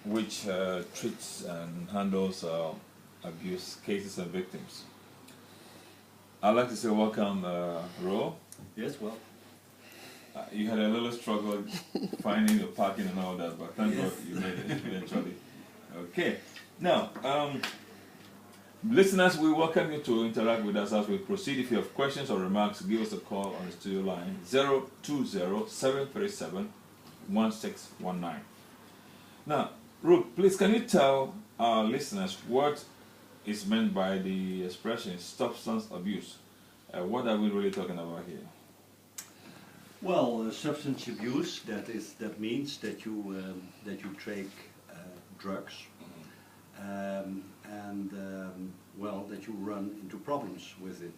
which treats and handles abuse cases and victims. I'd like to say welcome, Roel. Yes, well. You had a little struggle finding the parking and all that, but thank God you made it eventually. Okay. Now, listeners, we welcome you to interact with us as we proceed. If you have questions or remarks, give us a call on the studio line 020-737-1619. Now, Roel, please can you tell our listeners what is meant by the expression substance abuse? What are we really talking about here? Well, substance abuse, that means that you take drugs, and well, that you run into problems with it,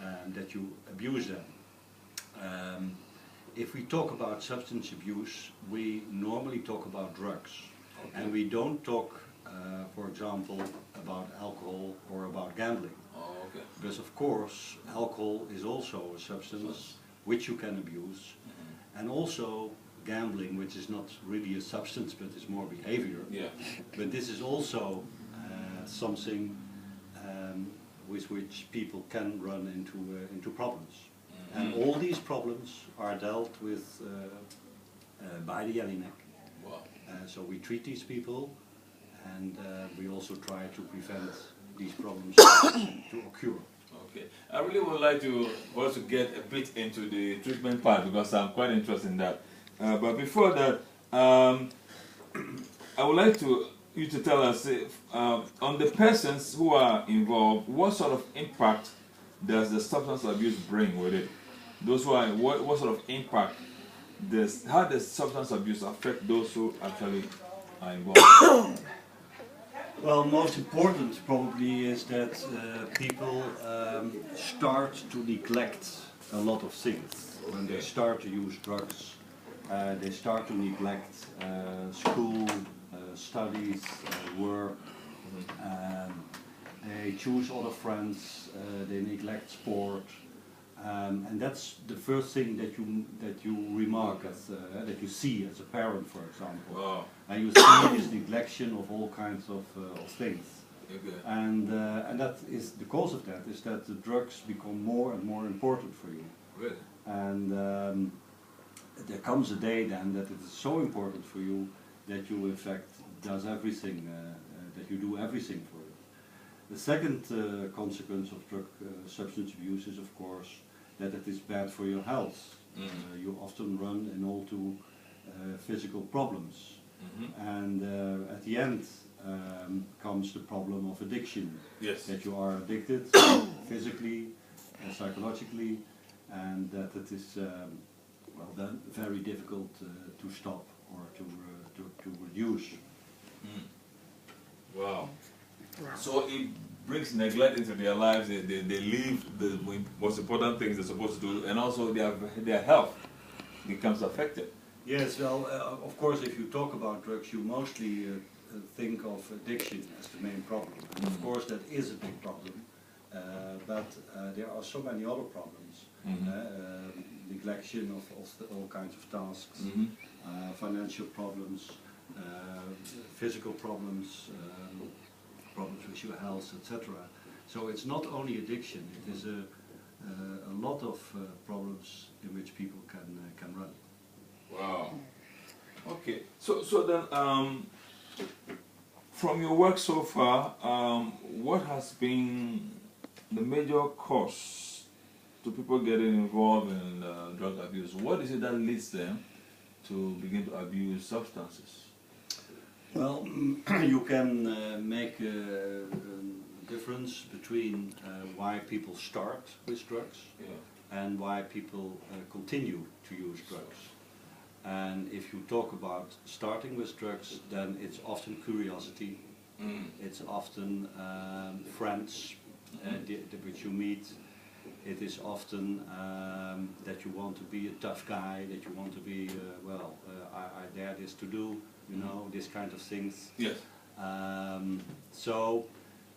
and that you abuse them. If we talk about substance abuse, we normally talk about drugs, and we don't talk, for example, about alcohol or about gambling. Because of course, alcohol is also a substance which you can abuse, and also gambling, which is not really a substance but is more behavior. Yeah. But this is also something with which people can run into problems. And all these problems are dealt with by the Jelinek. Wow. So we treat these people, and we also try to prevent these problems to occur. Okay. I really would like to also get a bit into the treatment part because I'm quite interested in that. But before that, I would like you to tell us on the persons who are involved, what sort of impact does the substance abuse bring with it? Those who are, what sort of impact how does substance abuse affect those who actually are involved? Well, most important probably is that people start to neglect a lot of things. When they start to use drugs, they start to neglect school, studies, work. They choose other friends. They neglect sport, and that's the first thing that you remark as that you see as a parent, for example. Wow. And you see this neglection of all kinds of things. Okay. And that is the cause of that is that the drugs become more and more important for you. Really? And there comes a day then that it is so important for you that you in fact does everything, that you do everything for it. The second consequence of drug substance abuse is of course that it is bad for your health. You often run into physical problems. And at the end comes the problem of addiction. Yes. That you are addicted physically and psychologically, and that it is well then very difficult to stop or to reduce. Wow. So it brings neglect into their lives. They leave the most important things they're supposed to do, and also their health becomes affected. Yes, well, of course, if you talk about drugs, you mostly think of addiction as the main problem. And of course, that is a big problem, but there are so many other problems. Neglection of all kinds of tasks, financial problems, physical problems, problems with your health, etc. So it's not only addiction; it is a lot of problems in which people can run. Wow. Okay. So then, from your work so far, what has been the major cause to people getting involved in drug abuse? What is it that leads them to begin to abuse substances? Well, you can make a difference between why people start with drugs and why people continue to use drugs. And if you talk about starting with drugs, then it's often curiosity, it's often friends which you meet, it is often that you want to be a tough guy, that you want to be, well, I dare this to do, you know, this kind of things. Yes. So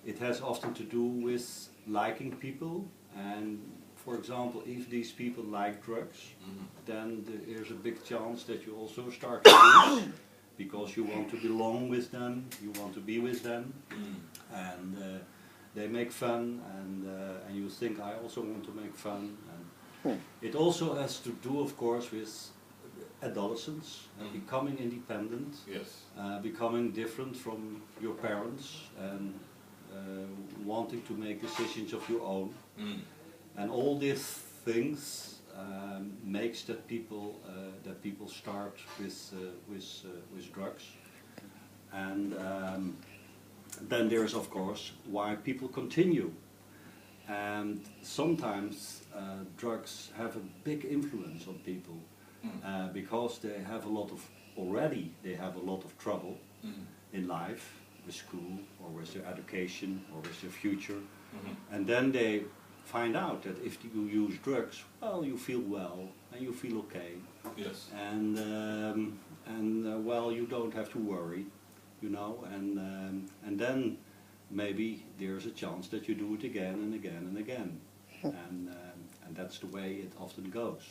it has often to do with liking people, and for example, if these people like drugs, then there's a big chance that you also start to use, because you want to belong with them, you want to be with them, and they make fun, and you think I also want to make fun. And it also has to do, of course, with adolescence, becoming independent, Yes. becoming different from your parents, and wanting to make decisions of your own. And all these things makes that people start with drugs. And then there's, of course, why people continue. And sometimes drugs have a big influence on people because they have a lot of trouble in life, with school or with their education or with their future. And then they find out that if you use drugs, well, you feel well and you feel okay. Yes. And well, you don't have to worry, you know. And then maybe there's a chance that you do it again and again and again. And that's the way it often goes.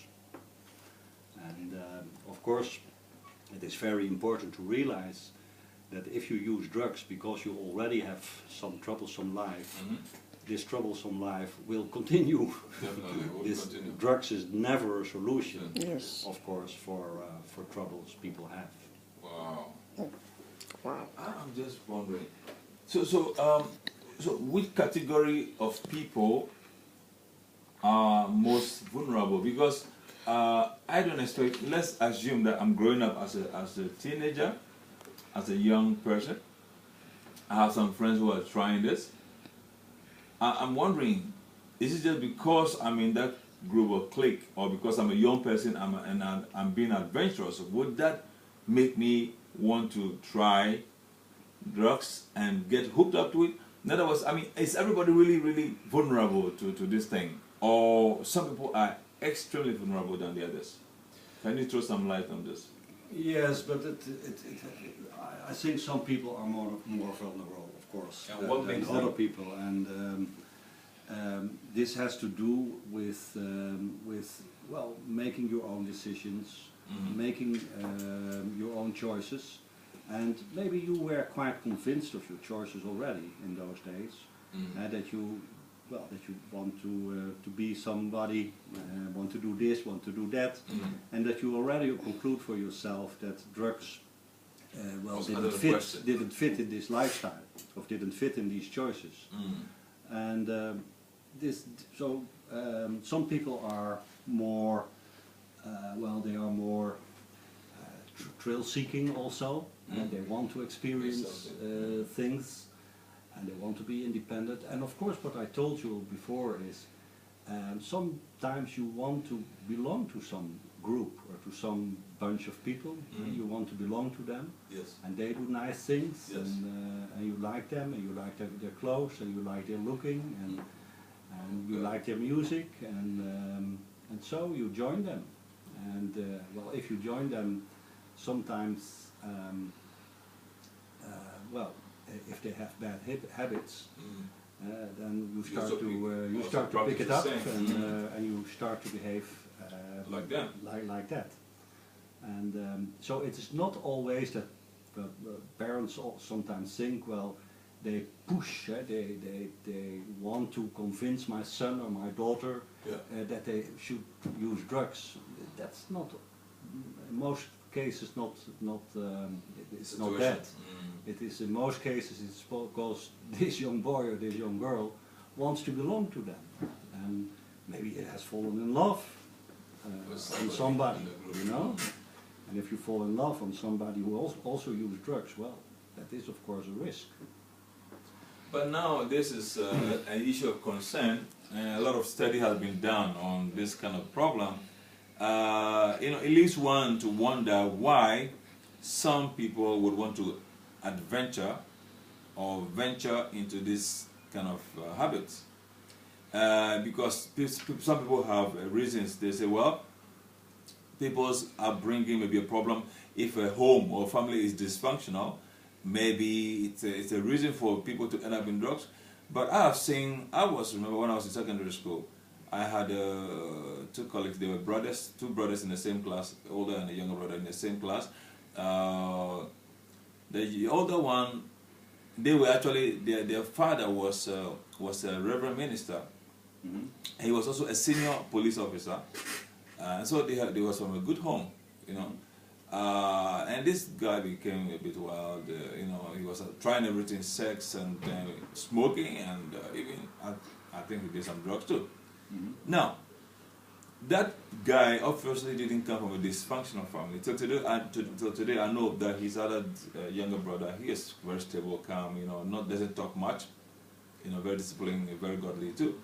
And of course, it is very important to realize that if you use drugs because you already have some troublesome life, this troublesome life will continue. Definitely, will continue. Drugs is never a solution, Yes. of course, for troubles people have. Wow. Wow. I'm just wondering. So which category of people are most vulnerable? Because I don't expect. Let's assume that I'm growing up as a teenager, as a young person. I have some friends who are trying this. I'm wondering, is it just because I'm in that group or clique, or because I'm a young person and I'm being adventurous? Would that make me want to try drugs and get hooked up to it? In other words, I mean, is everybody really, really vulnerable to this thing? Or some people are extremely vulnerable than the others? Can you throw some light on this? Yes, but I think some people are more vulnerable, of course, And what than makes other them? people, and this has to do with well, making your own decisions, making your own choices, and maybe you were quite convinced of your choices already in those days, that you want to be somebody, want to do this, want to do that, and that you already conclude for yourself that drugs well, didn't fit in this lifestyle, or didn't fit in these choices. And some people are more, well, they are more thrill seeking also, and they want to experience things, and they want to be independent. And of course, what I told you before is sometimes you want to belong to some group or to some bunch of people. You want to belong to them. Yes. And they do nice things, Yes. and you like them, and you like their clothes, and you like their looking, and you like their music, and so you join them. And well, if you join them, sometimes, well, if they have bad habits, then you start to pick it up, and you start to behave Like them. like that. And so it is not always that parents sometimes think, well, they push, they want to convince my son or my daughter that they should use drugs. That's not, in most cases, it's not that. It is, in most cases, it's because this young boy or this young girl wants to belong to them, and maybe it has fallen in love on somebody, you know. And if you fall in love on somebody who also uses drugs, well, that is of course a risk. But now this is an issue of concern, and a lot of study has been done on this kind of problem. You know, it leads one to wonder why some people would want to adventure or venture into this kind of habits. Because some people have reasons. They say, well, people's upbringing may be a problem. If a home or family is dysfunctional, maybe it's a reason for people to end up in drugs. But I remember when I was in secondary school, I had two colleagues. They were brothers, two brothers in the same class, older and a younger brother in the same class. the older one, they were actually, their father was a reverend minister. Mm-hmm. He was also a senior police officer, so they was from a good home, you know. And this guy became a bit wild, you know. He was trying everything, sex and smoking, and even I think he did some drugs too. Mm-hmm. Now, that guy obviously didn't come from a dysfunctional family. Till today, I know that his other younger brother, he is very stable, calm, you know, doesn't talk much, you know, very disciplined, very godly too.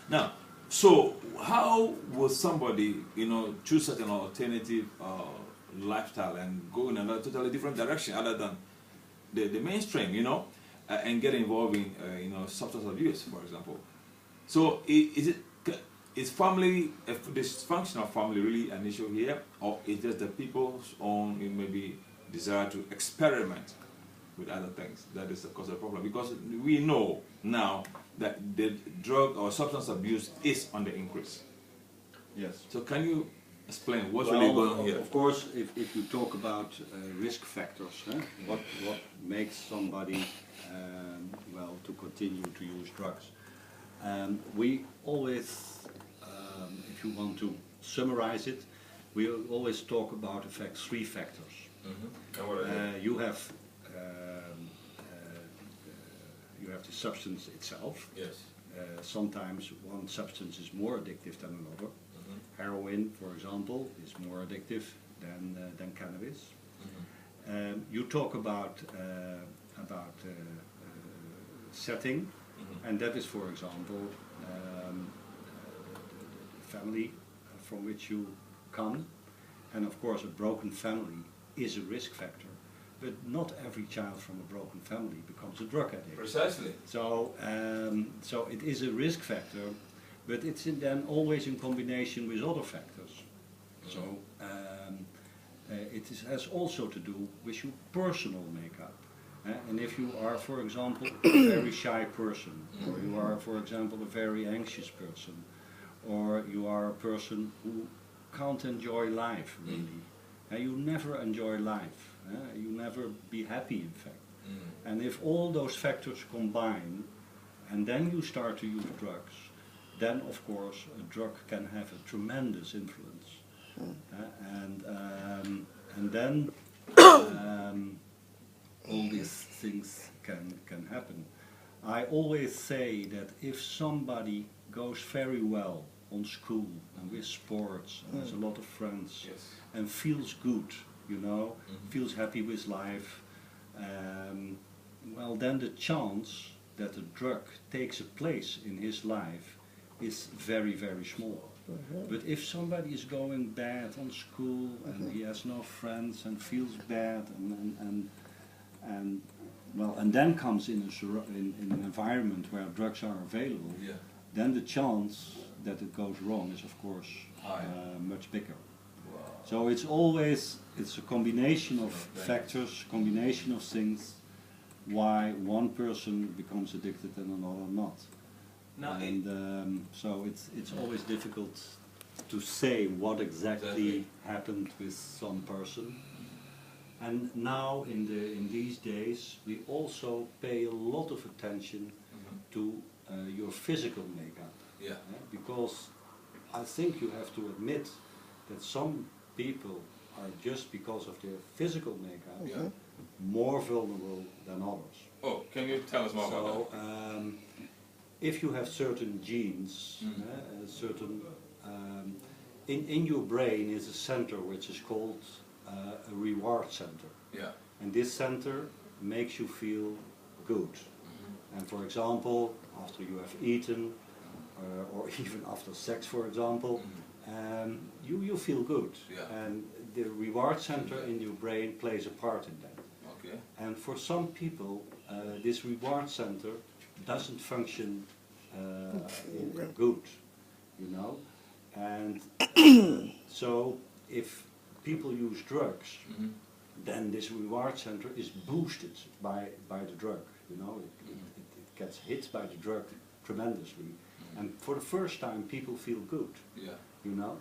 Now, so how will somebody, you know, choose such an alternative lifestyle and go in another totally different direction other than the mainstream, you know, and get involved in, you know, substance abuse, for example? So is family, a dysfunctional family really an issue here, or is just the people's own maybe desire to experiment with other things that is the cause of the problem? Because we know now that the drug or substance abuse is on the increase. Yes. So can you explain what's really going on here? Of course, if you talk about risk factors, what makes somebody well to continue to use drugs, we always, if you want to summarize it, we always talk about three factors. Mm-hmm. And what are they? You have the substance itself. Yes. Sometimes one substance is more addictive than another. Mm-hmm. Heroin, for example, is more addictive than cannabis. Mm-hmm. You talk about setting, Mm-hmm. and that is, for example, the family from which you come, and of course a broken family is a risk factor. But not every child from a broken family becomes a drug addict. Precisely. So, so it is a risk factor, but it's then always in combination with other factors. So has also to do with your personal makeup. And if you are, for example, a very shy person, or you are, for example, a very anxious person, or you are a person who can't enjoy life really, you never enjoy life. You never be happy, in fact. And if all those factors combine, and then you start to use drugs, then of course a drug can have a tremendous influence. And then all these things can happen. I always say that if somebody goes very well on school and with sports and has a lot of friends, Yes. and feels good, you know, feels happy with life, well then the chance that a drug takes a place in his life is very, very small. But if somebody is going bad on school and he has no friends and feels bad and well, and then comes in an environment where drugs are available, Yeah. then the chance that it goes wrong is of course much bigger. Wow. So it's a combination of factors, combination of things, why one person becomes addicted and another not. Now, And so it's always difficult to say what exactly happened with some person. And now in these days we also pay a lot of attention to your physical makeup. Yeah. Because I think you have to admit that some people are, just because of their physical makeup, more vulnerable than others. Oh, can you tell us more about that? So if you have certain genes, certain in your brain is a center which is called a reward center. Yeah. And this center makes you feel good. And for example, after you have eaten, or even after sex, for example, you feel good. Yeah. And the reward center in your brain plays a part in that. Okay. And for some people, this reward center doesn't function good, you know. And so if people use drugs, then this reward center is boosted by the drug, you know. It gets hit by the drug tremendously. And for the first time people feel good, you know.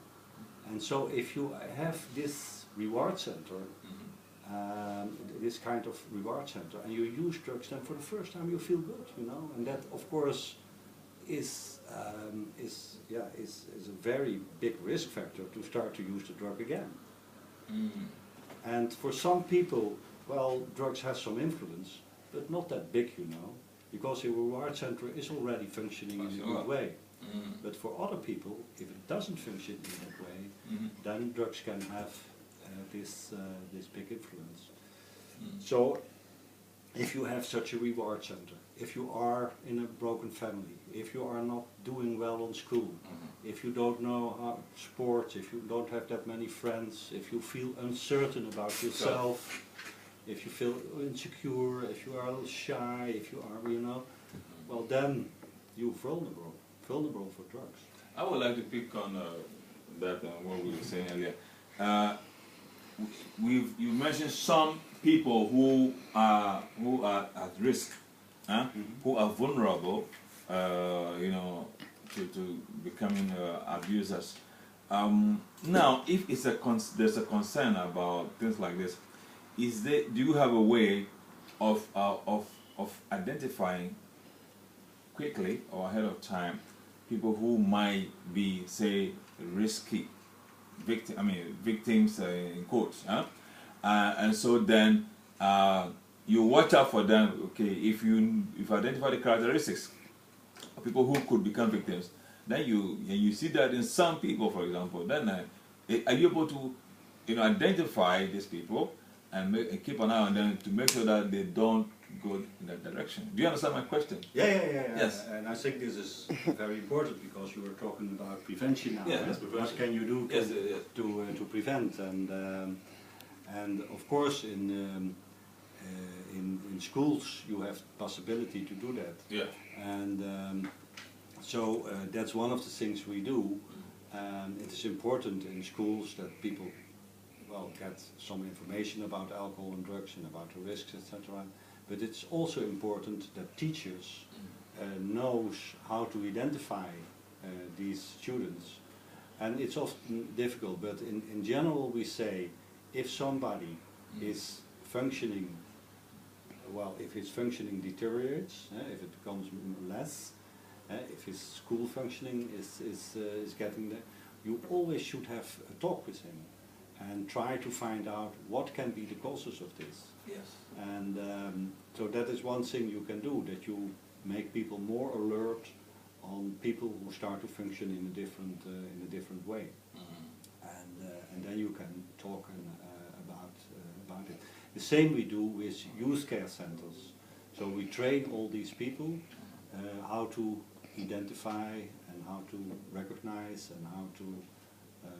And so if you have this reward center, this kind of reward center, and you use drugs, then for the first time you feel good, you know, and that of course is a very big risk factor to start to use the drug again. And for some people, well, drugs have some influence, but not that big, you know, because the reward center is already functioning in a good way. But for other people, if it doesn't function in that way, then drugs can have this big influence. So if you have such a reward center, if you are in a broken family, if you are not doing well on school, if you don't know how sports, if you don't have that many friends, if you feel uncertain about yourself, if you feel insecure, if you are a little shy, if you are, you know, well then you're vulnerable for drugs. I would like to pick on that what we were saying earlier. You mentioned some people who are at risk, who are vulnerable, you know, to becoming abusers. Now, if it's there's a concern about things like this, do you have a way of identifying quickly or ahead of time people who might be, say, risky victims in quotes, and so then you watch out for them. Okay, if you identify the characteristics of people who could become victims, then you see that in some people, for example, then are you able to, you know, identify these people and keep an eye on them to make sure that they don't go in that direction? Do you understand my question? Yeah. Yes. And I think this is very important because you were talking about prevention now. Yeah, What prevention. can you do to prevent? And of course in schools you have the possibility to do that. Yeah. And so that's one of the things we do. It is important in schools that people, well, get some information about alcohol and drugs and about the risks, etc. But it's also important that teachers knows how to identify these students. And it's often difficult, but in general we say if somebody is functioning, well, if his functioning deteriorates, if it becomes less, if his school functioning is getting there, you always should have a talk with him and try to find out what can be the causes of this. Yes. And so that is one thing you can do, that you make people more alert on people who start to function in a different way. And then you can talk about it. The same we do with youth care centers. So we train all these people how to identify and how to recognize and how to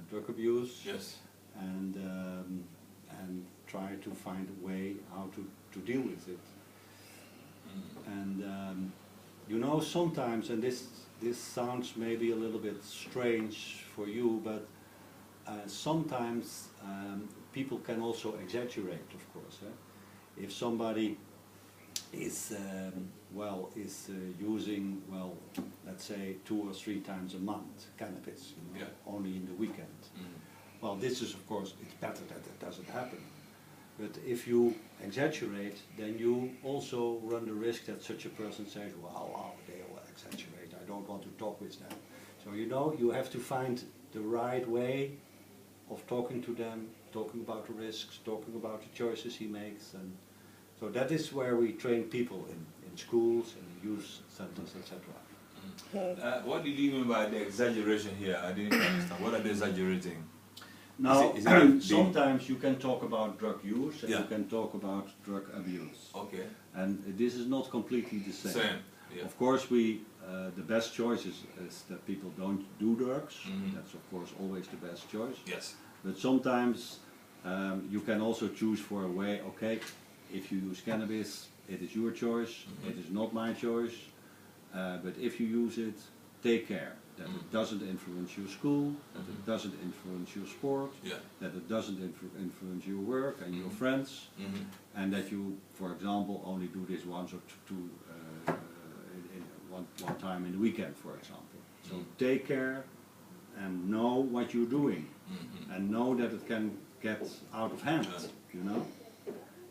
drug abuse. Yes. And try to find a way how to deal with it. And you know, sometimes, and this sounds maybe a little bit strange for you, but sometimes people can also exaggerate, of course. If somebody is using, well, let's say 2 or 3 times a month cannabis, you know, only in the weekend. Well, this is, of course, it's better that it doesn't happen. But if you exaggerate, then you also run the risk that such a person says, wow, they will exaggerate, I don't want to talk with them. So, you know, you have to find the right way of talking to them, talking about the risks, talking about the choices he makes. And so that is where we train people in schools, in youth centers, etc. What did you mean by the exaggeration here? I didn't understand. What are they exaggerating? Now, is it sometimes you can talk about drug use and Yeah. you can talk about drug abuse. Okay. And this is not completely the same. Same. Yeah. Of course, the best choice is that people don't do drugs. That's of course always the best choice. Yes. But sometimes you can also choose for a way, okay, if you use cannabis, it is your choice, it is not my choice. But if you use it, take care that it doesn't influence your school, that it doesn't influence your sport, that it doesn't influence your work and your friends, and that you, for example, only do this once or two, one time in the weekend, for example. So take care and know what you're doing, and know that it can get out of hand, you know.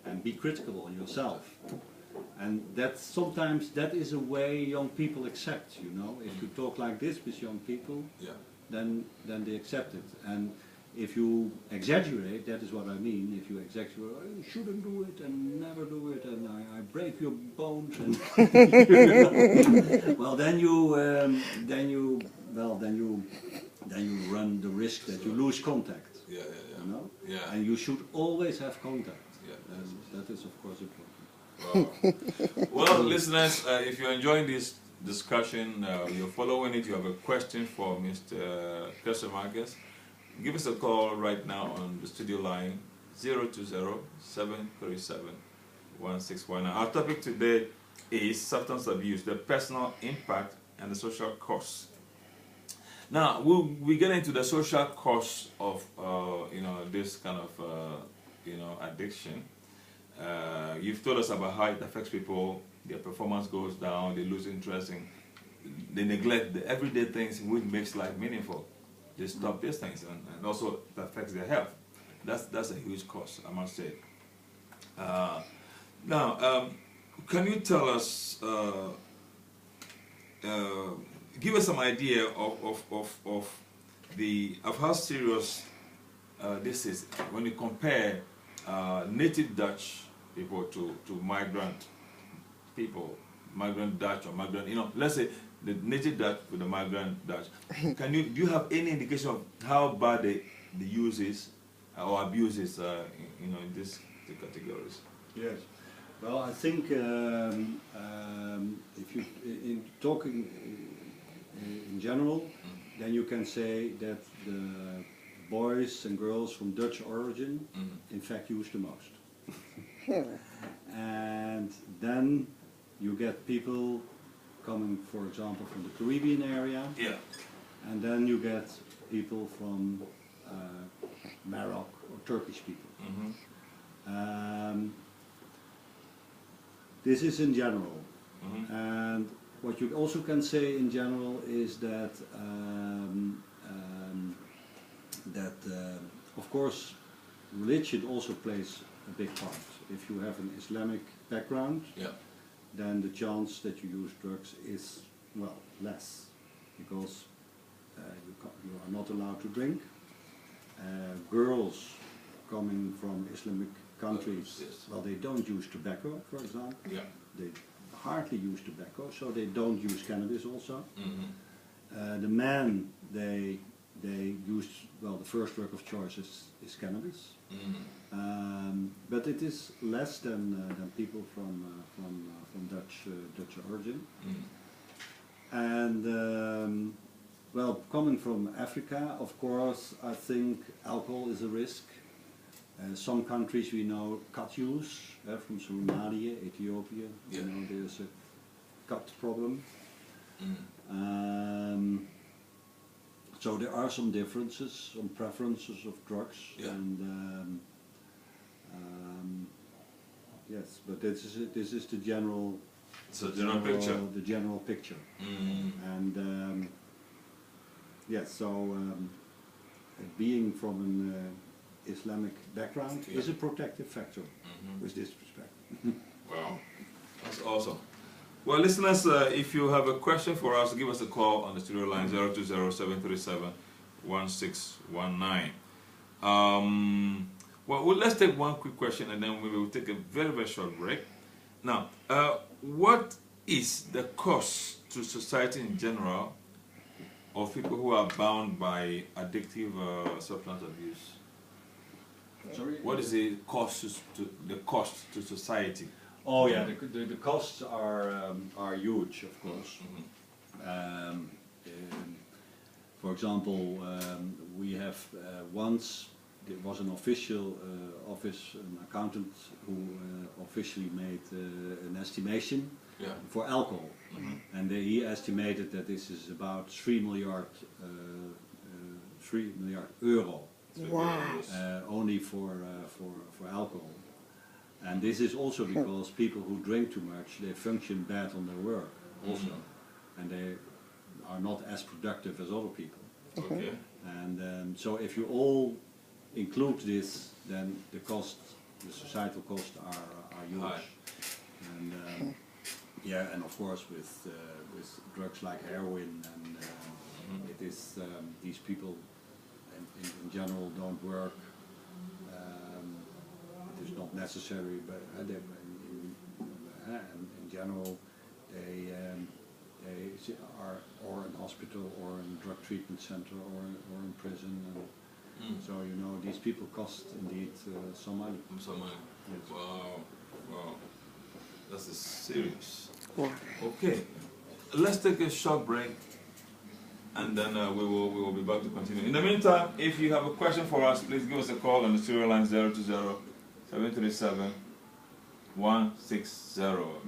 and be critical on yourself. And sometimes that is a way young people accept, you know. If you talk like this with young people, then they accept it. And if you exaggerate, that is what I mean. If you exaggerate, oh, you shouldn't do it and never do it, and I break your bones, and well, then you run the risk that you lose contact. You know, and you should always have contact. And that is of course important. Well, listeners, if you're enjoying this discussion, you're following it, you have a question for Mr. Kessemarkers, give us a call right now on the studio line 020-737-1619. Our topic today is substance abuse, the personal impact and the social costs. Now, we get into the social costs of this kind of addiction. You've told us about how it affects people, their performance goes down, they lose interest in, they neglect the everyday things which makes life meaningful. They stop these things, and also it affects their health. That's a huge cost, I must say. Now, can you tell us, give us some idea of how serious this is when you compare native Dutch people to migrant people, migrant Dutch or migrant, let's say the native Dutch with the migrant Dutch. Do you have any indication of how bad the use is or abuse is, in these two categories? Yes. Well, I think if you talking in general, then you can say that the boys and girls from Dutch origin, in fact, use the most. And then you get people coming, for example, from the Caribbean area. And then you get people from Morocco or Turkish people. This is in general. And what you also can say in general is that of course, religion also plays a big part. If you have an Islamic background, then the chance that you use drugs is, well, less, because you are not allowed to drink. Girls coming from Islamic countries, well, they don't use tobacco, for example. They hardly use tobacco, so they don't use cannabis also. The men, they use, well, the first drug of choice is cannabis. But it is less than people from Dutch origin. And well, coming from Africa, of course, I think alcohol is a risk. Some countries we know cut use, from Somalia, Ethiopia, there's a cut problem. So there are some differences, some preferences of drugs, and yes, but this is the general. So picture. The general picture, and yes, so being from an Islamic background is a protective factor with this respect. Wow, that's awesome. Well, listeners, if you have a question for us, give us a call on the studio line 020-737-1619. Well, let's take one quick question and then we will take a very, very short break. Now, what is the cost to society in general of people who are bound by addictive substance abuse? Sorry? What is the cost to society? Oh yeah, the costs are huge, of course. For example, we have once there was an official an accountant who officially made an estimation for alcohol, and he estimated that this is about 3 milliard euro. Wow. Only for alcohol. And this is also because people who drink too much, they function bad on their work also, and they are not as productive as other people. And so if you all include this, then the cost the societal costs are huge. Right. And yeah, and of course with drugs like heroin, and it is these people in general don't work. It is not necessary, but in general they are or in hospital or in drug treatment center or in prison. And so you know these people cost indeed some money. Some money. Yes. Wow. That's serious. Yeah. Okay, let's take a short break, and then we will be back to continue. In the meantime, if you have a question for us, please give us a call on the serial line 020-737-160.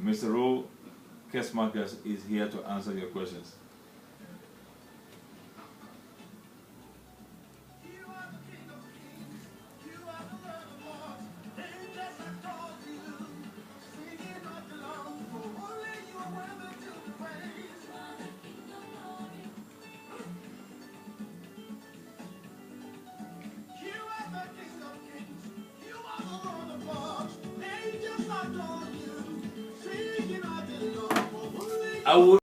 Mr. Roel Kessemarkers is here to answer your questions. I would